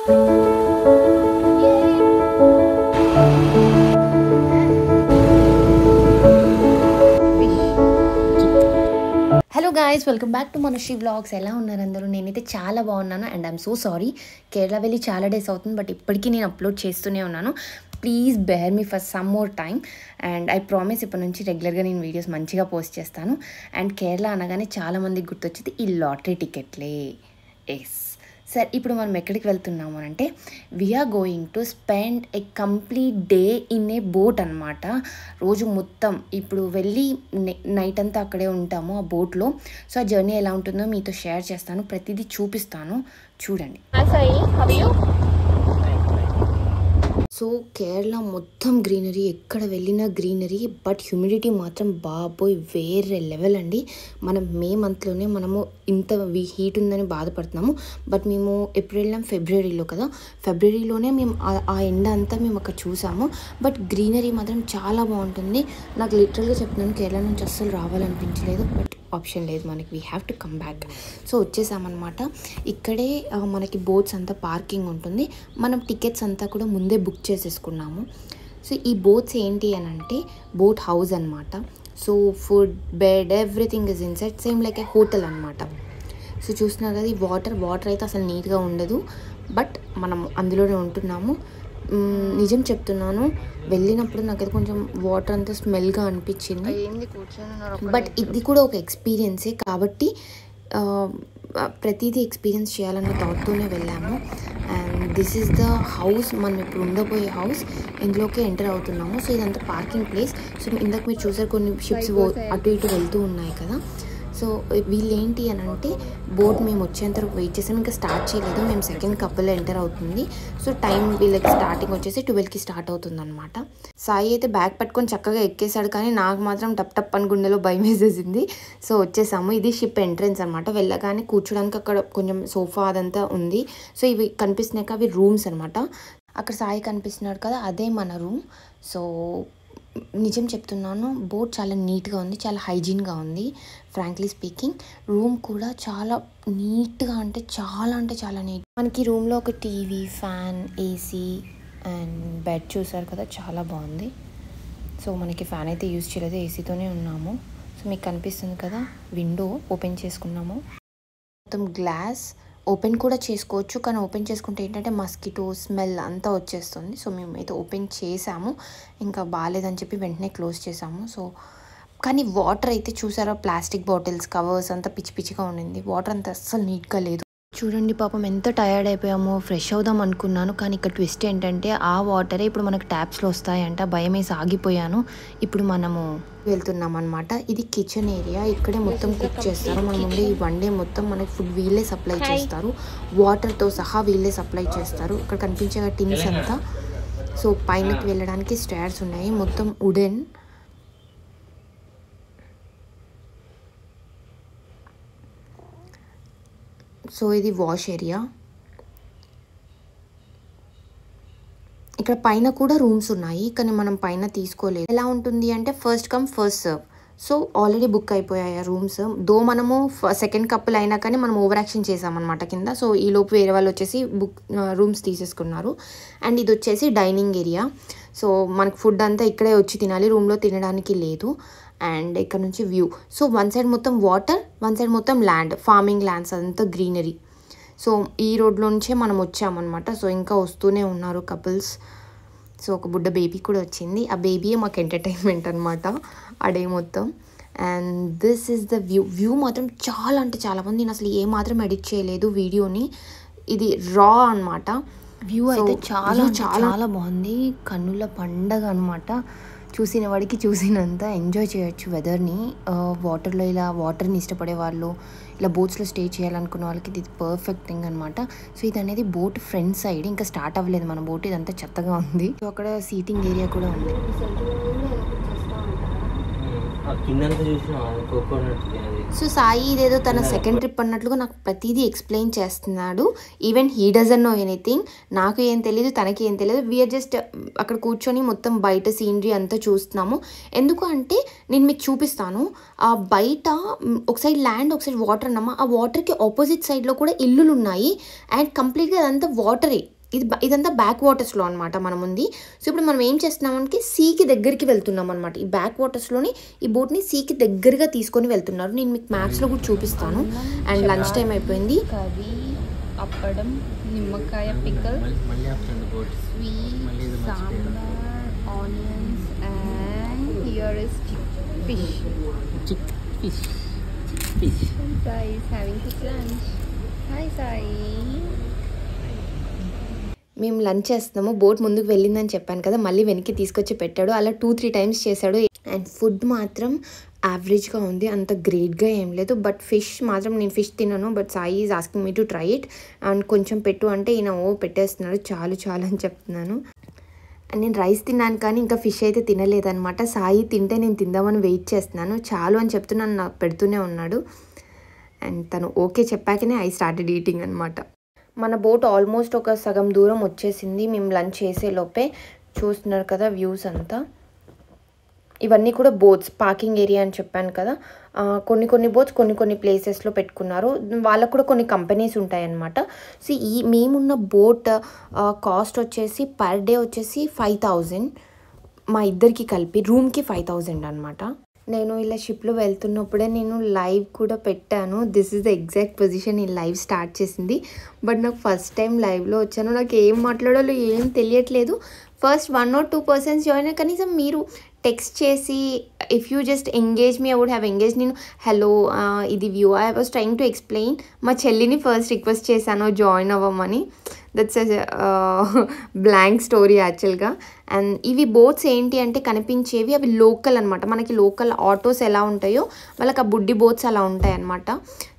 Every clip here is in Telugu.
Hello guys, welcome back to Manasri vlogs. ఎలా ఉన్నారు అందరూ? నేనైతే చాలా బాగున్నాను and I'm so sorry. Kerala వెళ్ళి చాలా డేస్ అవుతుంది, బట్ ఇప్పటికీ నేను అప్లోడ్ చేస్తూనే ఉన్నాను. Please bear me for some more time and I promise ఇప్పటి నుంచి రెగ్యులర్గా నేను వీడియోస్ మంచిగా పోస్ట్ చేస్తాను. అండ్ కేరళ అనగానే చాలామందికి గుర్తొచ్చేది ఈ లాటరీ టికెట్లే. ఎస్ సార్, ఇప్పుడు మనం ఎక్కడికి వెళ్తున్నాము అంటే we're going to spend a complete day in a boat అనమాట. రోజు మొత్తం ఇప్పుడు వెళ్ళి నైట్ అంతా అక్కడే ఉంటాము ఆ బోట్లో. సో ఆ జర్నీ ఎలా ఉంటుందో మీతో షేర్ చేస్తాను, ప్రతిదీ చూపిస్తాను, చూడండి. సో కేరళ మొత్తం గ్రీనరీ, ఎక్కడ వెళ్ళినా గ్రీనరీ, బట్ హ్యూమిడిటీ మాత్రం బాబోయ్ వేరే లెవెల్ అండి. మనం మే మంత్లోనే మనము ఇంత హీట్ ఉందని బాధపడుతున్నాము, బట్ మేము ఎప్పుడు వెళ్ళాం? ఫిబ్రవరిలో కదా. ఫిబ్రవరిలోనే మేము ఆ ఎండ అంతా మేము అక్కడ చూసాము. బట్ గ్రీనరీ మాత్రం చాలా బాగుంటుంది. నాకు లిటరల్గా చెప్తున్నాను, కేరళ నుంచి అస్సలు రావాలనిపించలేదు, బట్ ఆప్షన్ లేదు మనకి, we have to come back. So వచ్చేసామన్నమాట. ఇక్కడే మనకి బోట్స్ అంతా పార్కింగ్ ఉంటుంది. మనం టికెట్స్ అంతా కూడా ముందే బుక్ చేసేసుకున్నాము. సో ఈ బోట్స్ ఏంటి అని అంటే బోట్ హౌస్ అనమాట. So food, bed, everything is inside, same like A hotel అనమాట. సో చూస్తున్నారు కదా, ఈ వాటర్ అయితే అసలు నీట్గా ఉండదు, బట్ మనం అందులోనే ఉంటున్నాము. నిజం చెప్తున్నాను, వెళ్ళినప్పుడు నాకైతే కొంచెం వాటర్ అంతా స్మెల్గా అనిపించింది, బట్ ఇది కూడా ఒక ఎక్స్పీరియన్సే కాబట్టి ప్రతిదీ ఎక్స్పీరియన్స్ చేయాలన్న థాట్తోనే వెళ్ళాము. And this is the house, మనం ఇప్పుడు ఉండబోయే హౌస్. ఇందులోకి ఎంటర్ అవుతున్నాము. సో ఇదంతా పార్కింగ్ ప్లేస్. సో ఇందాక మీరు చూసారు కొన్ని షిప్స్ అటు ఇటు వెళ్తూ ఉన్నాయి కదా. సో వీళ్ళు ఏంటి అని అంటే బోట్ మేము వచ్చేంత వరకు వెయిట్ చేసాం, ఇంకా స్టార్ట్ చేయలేదు. మేము సెకండ్ కపుల్ ఎంటర్ అవుతుంది. సో టైం వీళ్ళకి స్టార్టింగ్ వచ్చేసి 12కి స్టార్ట్ అవుతుంది అనమాట. సాయి అయితే బ్యాగ్ పట్టుకొని చక్కగా ఎక్కేసాడు, కానీ నాకు మాత్రం టప్ టప్ అని గుండెలో భయం వేసేసింది. సో వచ్చేసాము. ఇది షిప్ ఎంట్రన్స్ అనమాట. వెళ్ళగానే కూర్చోడానికి అక్కడ కొంచెం సోఫా అదంతా ఉంది. సో ఇవి కనిపిస్తున్నాయి, అవి రూమ్స్ అనమాట. అక్కడ సాయి కనిపిస్తున్నాడు కదా, అదే మన రూమ్. సో నిజం చెప్తున్నాను, బోట్ చాలా నీట్గా ఉంది, చాలా హైజీన్గా ఉంది. ఫ్రాంక్లీ స్పీకింగ్, రూమ్ కూడా చాలా నీట్గా అంటే చాలా నీట్. మనకి రూమ్లో ఒక TV, fan, AC and bed చూసారు కదా, చాలా బాగుంది. సో మనకి ఫ్యాన్ అయితే యూజ్ చేయలేదు, ఏసీతోనే ఉన్నాము. సో మీకు కనిపిస్తుంది కదా, విండో ఓపెన్ చేసుకున్నాము. మొత్తం గ్లాస్ ఓపెన్ కూడా చేసుకోవచ్చు, కానీ ఓపెన్ చేసుకుంటే ఏంటంటే మస్కిటో స్మెల్ అంతా వచ్చేస్తుంది. సో మేమైతే ఓపెన్ చేసాము, ఇంకా బాగాలేదని చెప్పి వెంటనే క్లోజ్ చేసాము. సో కానీ వాటర్ అయితే చూసారా, ప్లాస్టిక్ బాటిల్స్, కవర్స్ అంతా పిచ్చి పిచ్చిగా ఉండింది. వాటర్ అంతా అస్సలు నీట్గా లేదు. చూడండి పాపం ఎంత టయర్డ్ అయిపోయామో. ఫ్రెష్ అవుదాం అనుకున్నాను, కానీ ఇక్కడ ట్విస్ట్ ఏంటంటే ఆ వాటరే ఇప్పుడు మనకు ట్యాప్స్లో వస్తాయంట. భయం వేసి ఆగిపోయాను. ఇప్పుడు మనము వెళ్తున్నాం అనమాట. ఇది కిచెన్ ఏరియా, ఇక్కడే మొత్తం కుక్ చేస్తారు. మనం ఉండే ఈ వన్ డే మొత్తం మనకి ఫుడ్ వీళ్ళే సప్లై చేస్తారు, వాటర్తో సహా వీళ్ళే సప్లై చేస్తారు. ఇక్కడ కనిపించే టిన్స్ అంతా. సో పైనకి వెళ్ళడానికి స్టైర్స్ ఉన్నాయి, మొత్తం వుడెన్. సో ఇది వాష్ ఏరియా. ఇక్కడ పైన కూడా రూమ్స్ ఉన్నాయి, కానీ మనం పైన తీసుకోలేదు. ఎలా ఉంటుంది అంటే first come first serve. So already book అయిపోయాయి ఆ రూమ్స్. దో మనము సెకండ్ కపుల్ అయినా కానీ మనం ఓవర్ యాక్షన్ చేసామన్నమాట కింద. సో ఈ లోపు వేరే వాళ్ళు వచ్చేసి రూమ్స్ తీసేసుకున్నారు. అండ్ ఇది వచ్చేసి డైనింగ్ ఏరియా. సో మనకు ఫుడ్ అంతా ఇక్కడే వచ్చి తినాలి, రూమ్లో తినడానికి లేదు. అండ్ ఇక్కడ నుంచి వ్యూ. సో వన్ సైడ్ మొత్తం వాటర్, వన్ సైడ్ మొత్తం ల్యాండ్, ఫార్మింగ్ ల్యాండ్స్, అదంతా గ్రీనరీ. సో ఈ రోడ్లో నుంచే మనం వచ్చామన్నమాట. సో ఇంకా వస్తూనే ఉన్నారు కపుల్స్. సో ఒక బుడ్డ బేబీ కూడా వచ్చింది. ఆ బేబీయే మాకు ఎంటర్టైన్మెంట్ అనమాట ఆ డే మొత్తం. And this is the view మాత్రం చాలా అంటే చాలా బాగుంది. నేను అసలు ఏమాత్రం ఎడిట్ చేయలేదు వీడియోని, ఇది రా అనమాట. వ్యూ అయితే చాలా బాగుంది, కన్నుల పండగ అనమాట. చూసిన వాడికి చూసినంత ఎంజాయ్ చేయొచ్చు వెదర్ని. వాటర్లో ఇలా వాటర్ని ఇష్టపడే వాళ్ళు, ఇలా బోట్స్లో స్టే చేయాలనుకున్న వాళ్ళకి ఇది పర్ఫెక్ట్ థింగ్ అనమాట. సో ఇది అనేది బోట్ ఫ్రంట్ సైడ్, ఇంకా స్టార్ట్ అవ్వలేదు మన బోట్, ఇదంతా చెత్తగా ఉంది. సో అక్కడ సీటింగ్ ఏరియా కూడా ఉంది. సో సాయి ఇదేదో తన సెకండ్ ట్రిప్ అన్నట్లుగా నాకు ప్రతిదీ ఎక్స్ప్లెయిన్ చేస్తున్నాడు. Even he doesn't know anything. నాకు ఏం తెలియదు, తనకి ఏం తెలియదు. వీఆర్ జస్ట్ అక్కడ కూర్చొని మొత్తం బయట సీనరీ అంతా చూస్తున్నాము. ఎందుకు అంటే నేను మీకు చూపిస్తాను. ఆ బయట ఒక సైడ్ ల్యాండ్, ఒక సైడ్ వాటర్ అన్నమా. ఆ వాటర్కి ఆపోజిట్ సైడ్లో కూడా ఇల్లులు ఉన్నాయి. అండ్ కంప్లీట్గా అదంతా వాటరే. ఇదంతా బ్యాక్ వాటర్స్లో అనమాట మనం ఉంది. సో ఇప్పుడు మనం ఏం చేస్తున్నామంటే సీకి దగ్గరికి వెళ్తున్నాం అనమాట. ఈ బ్యాక్ వాటర్స్లోని ఈ బోట్ని సీకి దగ్గరగా తీసుకొని వెళ్తున్నారు. నేను మీకు మ్యాప్స్లో కూడా చూపిస్తాను. అండ్ లంచ్ టైం అయిపోయింది. కర్రీ, అప్పడం, నిమ్మకాయ pickle, sweet, sambar, onions and here is fish. Sai is having his lunch. Hi Sai. మేము లంచ్ చేస్తున్నాము. బోట్ ముందుకు వెళ్ళిందని చెప్పాను కదా, మళ్ళీ వెనక్కి తీసుకొచ్చి పెట్టాడు. అలా 2-3 టైమ్స్ చేశాడు. అండ్ ఫుడ్ మాత్రం యావరేజ్గా ఉంది, అంత గ్రేట్గా ఏం లేదు. బట్ ఫిష్ మాత్రం, నేను ఫిష్ తిన్నాను, but Sai is asking me to try it. And కొంచెం పెట్టు అంటే ఈయన పెట్టేస్తున్నాడు. చాలు అని చెప్తున్నాను. అండ్ నేను రైస్ తిన్నాను కానీ ఇంకా ఫిష్ అయితే తినలేదనమాట. సాయి తింటే నేను తిందామని వెయిట్ చేస్తున్నాను. చాలు అని చెప్తున్నాను, నాకు పెడుతూనే ఉన్నాడు. అండ్ తను ఓకే చెప్పాకనే ఐ స్టార్టెడ్ ఈటింగ్ అనమాట. మన బోట్ ఆల్మోస్ట్ ఒక సగం దూరం వచ్చేసింది. మేము లంచ్ చేసే లోపే చూస్తున్నారు కదా వ్యూస్ అంతా. ఇవన్నీ కూడా బోట్స్ పార్కింగ్ ఏరియా అని చెప్పాను కదా. కొన్ని బోట్స్ కొన్ని ప్లేసెస్లో పెట్టుకున్నారు. వాళ్ళకు కూడా కొన్ని కంపెనీస్ ఉంటాయన్నమాట. సో మేమున్న బోట్ కాస్ట్ వచ్చేసి పర్ డే వచ్చేసి 5,000, మా ఇద్దరికి కలిపి రూమ్కి 5,000 అనమాట. నేను ఇలా షిప్లో వెళ్తున్నప్పుడే నేను లైవ్ కూడా పెట్టాను. This is the exact position. ఈ లైవ్ స్టార్ట్ చేసింది. బట్ నాకు ఫస్ట్ టైం లైవ్లో వచ్చాను. నాకు ఏం మాట్లాడాలో ఏం తెలియట్లేదు. ఫస్ట్ 1 or 2 persons జాయిన్ అయ్యి కనీసం మీరు టెక్స్ట్ చేసి if you just engage me, I would have engage. నేను హలో ఇది view, I was trying to explain. మా చెల్లిని ఫస్ట్ రిక్వెస్ట్ చేశాను జాయిన్ అవ్వమని. దట్స్ బ్లాంక్ స్టోరీ యాక్చువల్గా. అండ్ ఇవి బోట్స్ ఏంటి అంటే కనిపించేవి అవి లోకల్ అనమాట. మనకి లోకల్ ఆటోస్ ఎలా ఉంటాయో వాళ్ళకి ఆ బుడ్డి బోట్స్ అలా ఉంటాయి అనమాట.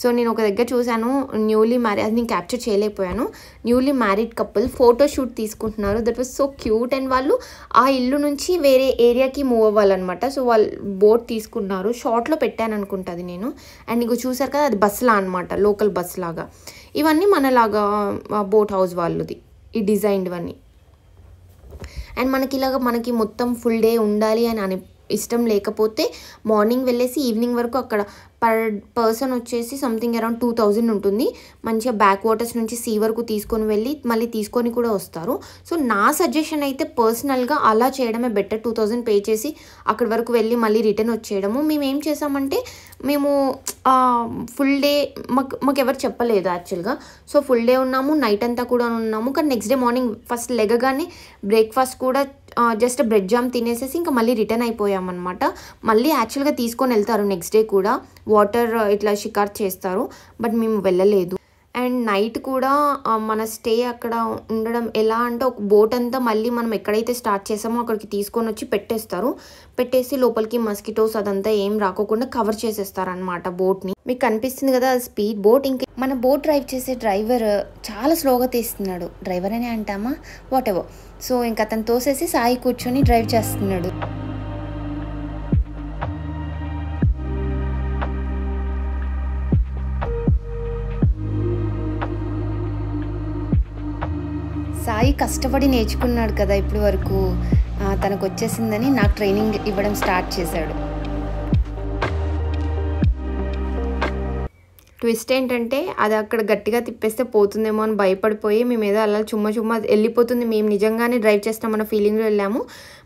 సో నేను ఒక దగ్గర చూశాను, న్యూలీ మ్యారీడ్, అది నేను క్యాప్చర్ చేయలేకపోయాను. న్యూలీ మ్యారీడ్ కపుల్ ఫోటోషూట్ తీసుకుంటున్నారు. That was so cute. And వాళ్ళు ఆ ఇల్లు నుంచి వేరే ఏరియాకి మూవ్ అవ్వాలన్నమాట. సో వాళ్ళు బోట్ తీసుకున్నారు. షార్ట్లో పెట్టాను అనుకుంటుంది నేను. అండ్ నీకు చూసారు కదా, అది బస్లా అనమాట, లోకల్ బస్ లాగా. ఇవన్నీ మనలాగా బోట్ హౌస్ వాళ్ళది ఈ డిజైన్ ఇవన్నీ. అండ్ మనకి మొత్తం ఫుల్ డే ఉండాలి అని ఇష్టం లేకపోతే మార్నింగ్ వెళ్ళేసి ఈవినింగ్ వరకు అక్కడ పర్ పర్సన్ వచ్చేసి సంథింగ్ అరౌండ్ 2,000 ఉంటుంది. మంచిగా బ్యాక్ వాటర్స్ నుంచి సీ వరకు తీసుకొని వెళ్ళి మళ్ళీ తీసుకొని కూడా వస్తారు. సో నా సజెషన్ అయితే పర్సనల్గా అలా చేయడమే బెటర్. 2,000 పే చేసి అక్కడి వరకు వెళ్ళి మళ్ళీ రిటర్న్ వచ్చేయడము. మేము ఏం చేసామంటే మేము ఫుల్ డే మాకు ఎవరు చెప్పలేదు యాక్చువల్గా. సో ఫుల్ డే ఉన్నాము, నైట్ అంతా కూడా ఉన్నాము. కానీ నెక్స్ట్ డే మార్నింగ్ ఫస్ట్ లెగగానే బ్రేక్ఫాస్ట్ కూడా జస్ట్ బ్రెడ్ జామ్ తినేసేసి ఇంకా మళ్ళీ రిటర్న్ అయిపోయామన్నమాట. మళ్ళీ యాక్చువల్గా తీసుకొని వెళ్తారు నెక్స్ట్ డే కూడా, వాటర్ ఇట్లా షికార్ చేస్తారు. బట్ మేము వెళ్ళలేదు. అండ్ నైట్ కూడా మన స్టే అక్కడ ఉండడం ఎలా అంటే ఒక బోట్ అంతా మళ్ళీ మనం ఎక్కడైతే స్టార్ట్ చేసామో అక్కడికి తీసుకొని వచ్చి పెట్టేసి లోపలికి మస్కిటోస్ అదంతా ఏం రాకోకుండా కవర్ చేసేస్తారు అనమాట బోట్ని. మీకు కనిపిస్తుంది కదా అది స్పీడ్ బోట్. ఇంకా మన బోట్ డ్రైవ్ చేసే డ్రైవర్ చాలా స్లోగా తీస్తున్నాడు. డ్రైవర్ అనే అంటామా, వాట్ ఎవర్. సో ఇంకా అతను తోసేసి సాయి కూర్చొని డ్రైవ్ చేస్తున్నాడు. సాయి కష్టపడి నేర్చుకున్నాడు కదా ఇప్పటి వరకు, తనకు వచ్చేసిందని నాకు ట్రైనింగ్ ఇవ్వడం స్టార్ట్ చేశాడు. ట్విస్ట్ ఏంటంటే అది అక్కడ గట్టిగా తిప్పేస్తే పోతుందేమో అని భయపడిపోయి మేము ఏదో అలా చుమ్మ వెళ్ళిపోతుంది, మేము నిజంగానే డ్రైవ్ చేస్తామన్న ఫీలింగ్లో వెళ్ళాము.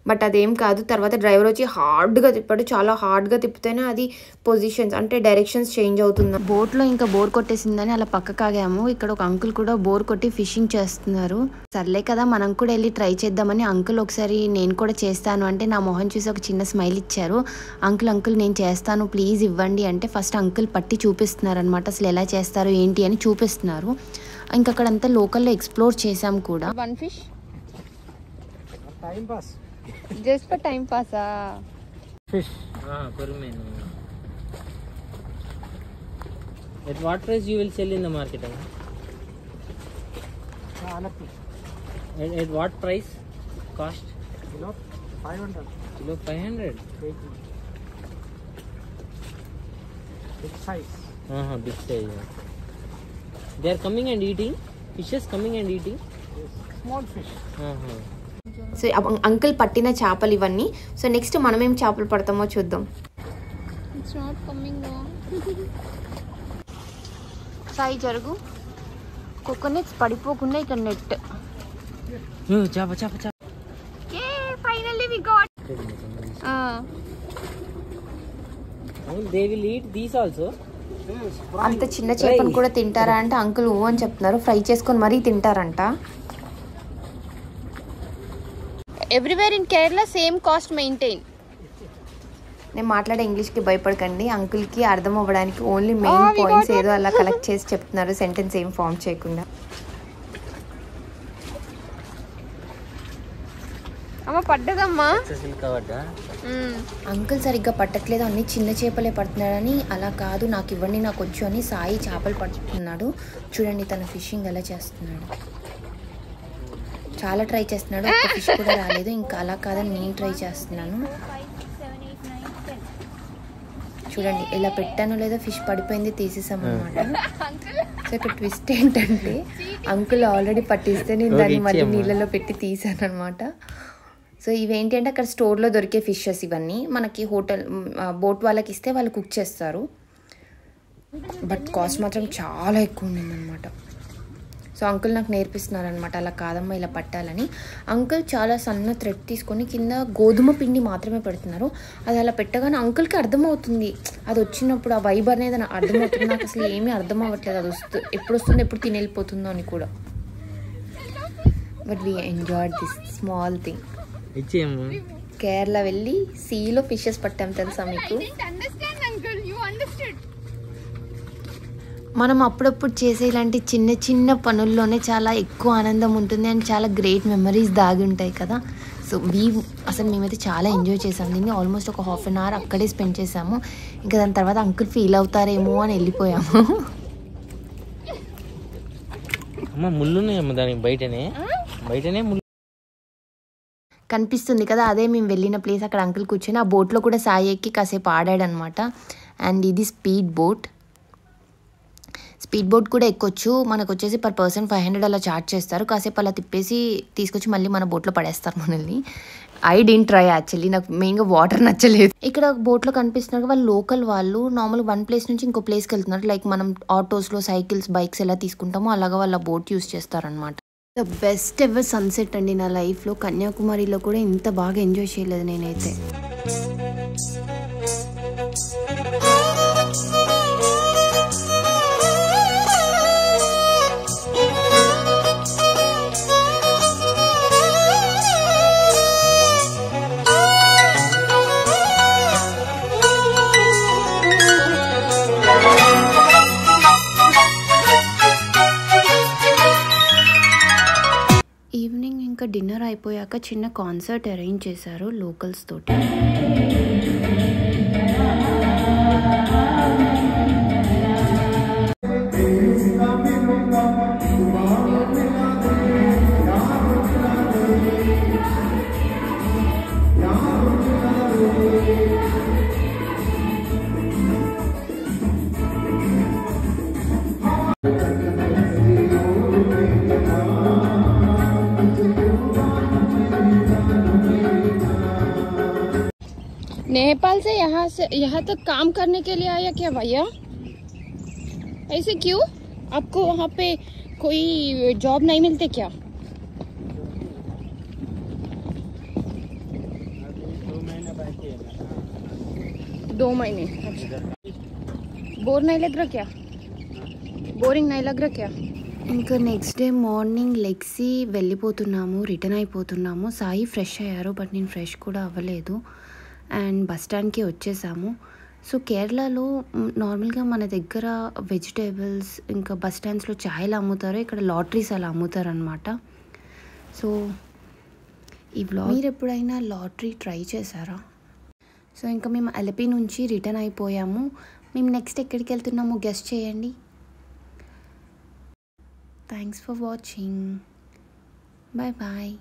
బట్ అదేం కాదు. తర్వాత డ్రైవర్ వచ్చి హార్డ్గా తిప్పాడు. చాలా హార్డ్గా తిప్పితేనే అది పొజిషన్స్ అంటే డైరెక్షన్స్ చేంజ్ అవుతుంది. బోట్లో ఇంకా బోర్ కొట్టేసిందని అలా పక్కకు ఆగాము. ఇక్కడ ఒక అంకుల్ కూడా బోర్ కొట్టి ఫిషింగ్ చేస్తున్నారు. సర్లే కదా మనం కూడా వెళ్ళి ట్రై చేద్దామని అంకుల్ ఒకసారి నేను కూడా చేస్తాను అంటే నా మొహం చూసి ఒక చిన్న స్మైల్ ఇచ్చారు. అంకుల్ నేను చేస్తాను ప్లీజ్ ఇవ్వండి అంటే ఫస్ట్ అంకుల్ పట్టి చూపిస్తున్నారు అనమాట. అసలు ఎలా చేస్తారు ఏంటి అని చూపిస్తున్నారు. ఇంకా అక్కడంతా లోకల్లో ఎక్స్ప్లోర్ చేసాం కూడా. One fish? Time pass. Just for time pass. Fish. Per menu. At what price you will sell in the market? At what price? Cost? Kilo 500. Kilo 500. Big size. Big size. They are coming and eating. Fishes coming and eating. Yes. Small fish. So uncle పట్టిన చేపలు ఇవన్నీ. సో నెక్స్ట్ మనం ఏం చేపలు పడతామో చూద్దాం. It's not coming now. Sai జరుగు. కోకోనట్స్ పడిపోకుండా ఇక్కడ net Chapa. Yay! Finally we got. They will eat these also. అంత చిన్న చేపను కూడా తింటారా అంటే అంకుల్ అని చెప్తున్నారు. ఫ్రై చేసుకొని మరీ తింటారంట. Everywhere in Kerala same cost maintain. నేను మాట్లాడే ఇంగ్లీష్కి భయపడకండి. అంకుల్కి అర్థం అవ్వడానికి ఓన్లీ మెయిన్ పాయింట్స్ ఏదో అలా కలెక్ట్ చేసి చెప్తున్నారు, సెంటెన్స్ ఏం ఫామ్ చేయకుండా. అమ్మ పడ్డదమ్మా. అంకుల్ సరిగ్గా పట్టట్లేదు, అన్ని చిన్న చేపలే పడుతున్నాడని. అలా కాదు, నాకు ఇవ్వండి, నాకు వచ్చు అని సాయి చేపలు పడుతున్నాడు. చూడండి తన ఫిషింగ్ ఎలా చేస్తున్నాడు. చాలా ట్రై చేస్తున్నాడు, ఒక ఫిష్ కూడా రాలేదు. ఇంకా అలా కాదని నేను ట్రై చేస్తున్నాను. చూడండి ఎలా పెట్టానో లేదో, ఫిష్ పడిపోయింది, తీసేసామన్నమాట. సో ఇక్కడ ట్విస్ట్ ఏంటంటే అంకుల్ ఆల్రెడీ పట్టిస్తే నేను దాన్ని మళ్ళీ నీళ్ళలో పెట్టి తీసాను అనమాట. సో ఇవేంటి అంటే అక్కడ స్టోర్లో దొరికే ఫిషెస్ ఇవన్నీ. మనకి హోటల్ బోట్ వాళ్ళకి ఇస్తే వాళ్ళు కుక్ చేస్తారు. బట్ కాస్ట్ మాత్రం చాలా ఎక్కువ ఉండిందనమాట. సో అంకుల్ నాకు నేర్పిస్తున్నారు అనమాట, అలా కాదమ్మా ఇలా పట్టాలని. అంకుల్ చాలా సన్న థ్రెడ్ తీసుకొని కింద గోధుమ పిండి మాత్రమే పెడుతున్నారు. అది అలా పెట్టగానే అంకుల్కి అర్థమవుతుంది, అది వచ్చినప్పుడు ఆ వైబ్ అనేది అర్థమవుతుంది. నాకు అసలు ఏమీ అర్థం అవ్వట్లేదు, అది ఎప్పుడు వస్తుందో ఎప్పుడు తిని వెళ్ళిపోతుందో అని కూడా. But we enjoyed this small thing. Kerala వెళ్ళి సీలో ఫిషెస్ పట్టాం తెలుసా మీకు. మనం అప్పుడప్పుడు చేసే ఇలాంటి చిన్న చిన్న పనుల్లోనే చాలా ఎక్కువ ఆనందం ఉంటుంది అండ్ చాలా గ్రేట్ మెమరీస్ దాగి ఉంటాయి కదా. సో అసలు మేమైతే చాలా ఎంజాయ్ చేసాము దీన్ని. ఆల్మోస్ట్ ఒక హాఫ్ అన్ అవర్ అక్కడే స్పెండ్ చేసాము. ఇంకా దాని తర్వాత అంకుల్ ఫీల్ అవుతారేమో అని వెళ్ళిపోయాము. బయటనే కనిపిస్తుంది కదా, అదే మేము వెళ్ళిన ప్లేస్. అక్కడ అంకుల్ కూర్చొని ఆ బోట్లో కూడా సాయి ఎక్కి కాసేపు ఆడాడనమాట. అండ్ ఇది స్పీడ్ బోట్ కూడా ఎక్కొచ్చు. మనకు వచ్చేసి పర్ పర్సన్ 500 అలా చార్జ్ చేస్తారు. కాసేపు అలా తిప్పేసి తీసుకొచ్చి మళ్ళీ మన బోట్లో పడేస్తారు మనల్ని. ఐ డెంట్ ట్రై యాక్చువల్లీ, నాకు మెయిన్గా వాటర్ నచ్చలేదు. ఇక్కడ బోట్లో కనిపిస్తున్నారు వాళ్ళు లోకల్ వాళ్ళు. నార్మల్ వన్ ప్లేస్ నుంచి ఇంకో ప్లేస్కి వెళ్తున్నారు. లైక్ మనం ఆటోస్లో సైకిల్స్ బైక్స్ ఎలా తీసుకుంటామో అలాగా వాళ్ళ బోట్ యూస్ చేస్తారనమాట. ద బెస్ట్ ఎవర్ సన్సెట్ అండి నా లైఫ్లో. కన్యాకుమారిలో కూడా ఇంత బాగా ఎంజాయ్ చేయలేదు నేనైతే. ఈవినింగ్ ఇంకా డిన్నర్ అయిపోయాక చిన్న కాన్సర్ట్ అరేంజ్ చేశారు లోకల్స్ తోటి. नेपाल से यहाँ तक काम करने के लिए आया क्या भैया? ऐसे क्यों? आपको वहाँ पे कोई जॉब नहीं मिलते क्या? 2 महीने। अच्छा, बोर नहीं लग रहा क्या? बोरिंग नहीं लग रहा क्या? ఇంకా నెక్స్ట్ డే మార్నింగ్ లెగ్సి వెళ్ళిపోతున్నాము, రిటర్న్ అయిపోతున్నాము. సాయి ఫ్రెష్ అయ్యారు, బట్ నేను ఫ్రెష్ కూడా అవ్వలేదు. అండ్ బస్ స్టాండ్కి వచ్చేసాము. సో కేరళలో నార్మల్గా మన దగ్గర వెజిటేబుల్స్ ఇంకా బస్ స్టాండ్స్లో ఛాయలు అమ్ముతారు, ఇక్కడ లాటరీస్ అలా అమ్ముతారు అనమాట. సో ఈ వ్లాగ్ మీరు ఎప్పుడైనా లాటరీ ట్రై చేశారా? సో ఇంకా మేము అలపి నుంచి రిటర్న్ అయిపోయాము. మేము నెక్స్ట్ ఎక్కడికి వెళ్తున్నామో గెస్ చేయండి. Thanks for watching. Bye bye.